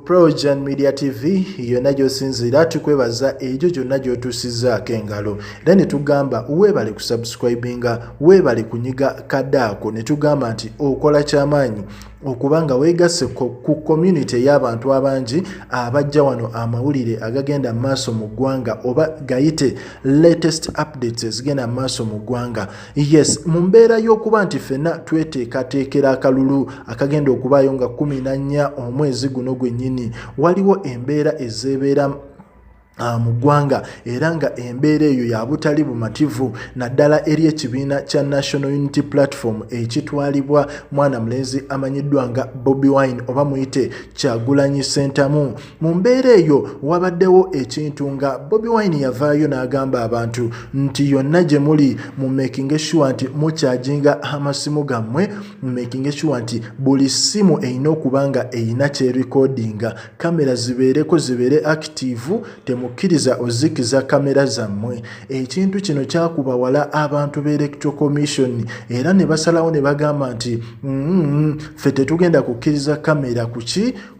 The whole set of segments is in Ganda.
Projan Media TV yonna gy'osinziira tukwebaza egyo gyonna gy'otuusizzaako engalo era ne tugamba weebale kusubscribinga weebale kunyiga kaddaako ne tugamba nti okola ky'amaanyi okubanga weegasse ku community y'abantu abangi abajja wano amawulire agagenda mu maaso mu ggwanga oba gayite latest updates ezigenda mu maaso mu ggwanga. Yes, mu mbeera y'okuba nti ffenna tweteekateekera akalulu akagenda okubaayo nga 14 omwezi guno gwennyini waliwo embeera ezeebeera mu ggwanga era nga embeera eyo ya butali bumativu naddala eri ekibiina kya National Unity Platform ekitwalibwa mwana mulenzi amanyiddwa nga Bobi Wine oba muyite Kyagulanyi Ssentamu. Mu mbeera eyo wabaddewo ekintu nga Bobi Wine yavaayo n'agamba abantu nti yonna gye muli mu making sure nti mukyajinga amasimu gammwe, mu making sure nti buli simu erina okuba nga erina kyerekodinga, kamera zibeere active, mukkiriza ozikiza kamera zammwe. Ekintu kino kyakuba wala abantu be Electoral Commission era ne basalawo ne bagamba nti ffe tetugenda kukkiriza kamera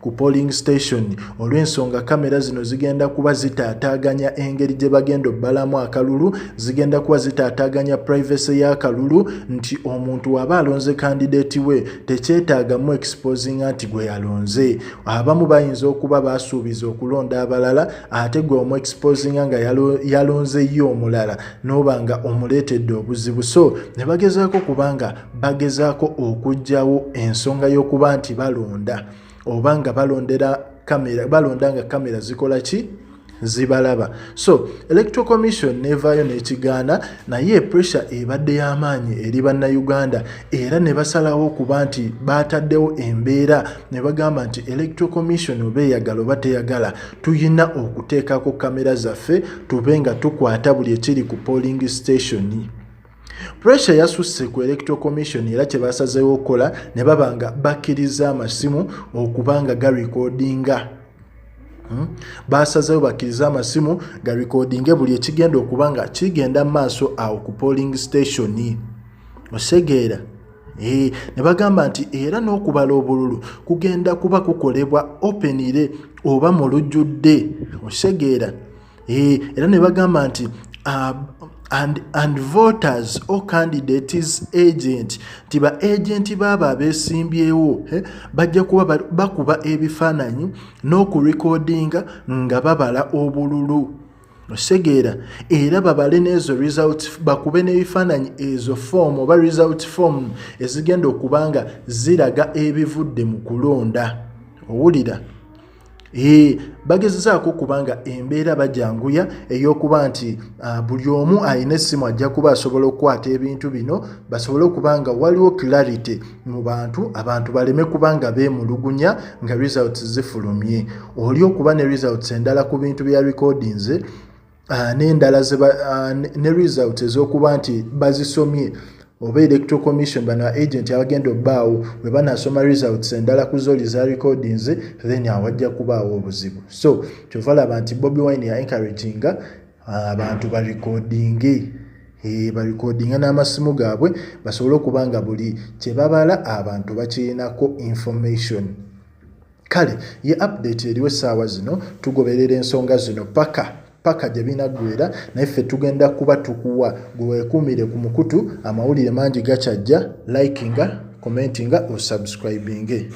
ku polling station olw'ensonga kamera zino zigenda kuba zitaataaganya engeri gye bagenda obbalamu akalulu, zigenda kuba zitaataaganya privacy y'akalulu, nti omuntu waba alonze candidate we tekyetaagamu exposinga nti gwe yalonze. Abamu bayinza okuba basuubiza okulonda abalala ate gwe omu exposinga nga yalonze yo omulala noba nga omuleetedde obuzibu. So ne bagezaako kubanga bagezaako okugjawo ensonga y'okuba nti balonda oba nga balonda nga kamera zikola ki zibalaba. So Electoral Commission nevaayo n'ekigaana naye pressure ebadde y'amaanyi eri bannayuganda era ne basalawo okuba nti baataddewo embeera ne bagamba nti Electoral Commission oba eyagala oba teyagala tuyina okuteekako kamera zaffe tube nga tukwata buli ekiri ku polling station. Pressure yasusse ku Electoral Commission era kye basazeewo okukola ne babanga bakkiriza amasimu okubanga garekodinga. Basazeewo bakkiriza amasimu garekodinge buli ekigenda okubanga kigenda mu maaso awo ku polling station. Osegeera ne bagamba nti era n'okubala obululu kugenda kuba kukolebwa openire oba mu lujjudde. Osegeera era ne bagamba nti and voters or candidates agent tiba agent baba abesimbyewo bajja kuba bakuba ebifaananyi n'okurecordinga nga babala obululu. Osegeera era babale n'ezo result bakube n'ebifaananyi ezo form oba result form ezigenda okubanga ziraga ebivudde mu kulonda. Owulira? Bagezezaako kubanga embeera bajanguya ey'okuba nti buli omu alina essimu ajja kuba asobola okukwata ebintu bino basobole okubanga waliwo clarity mu abantu baleme kubanga beemulugunya nga results zifulumye. Oli okuba ne results endala ku bintu bya recordings n'endala ne results ez'okuba nti bazisomye oba Electoral Commission bano agent abagenda obbaawo bwe banasoma results endala ku zoli za recordings then awajja kubaawo obuzibu. So kyova laba nti Bobi Wine ya encouraginga abantu barecordinga n'amasimu gaabwe basobole okubanga buli kye babala abantu bakirinako information. Kale ye update eriwo essaawa zino tugoberera ensonga zino paka gye binaggwera naye ffe tugenda kuba tukuwa gwe weekuumire ku mukutu amawulire mangi gakyajja likinga commentinga o subscribinge.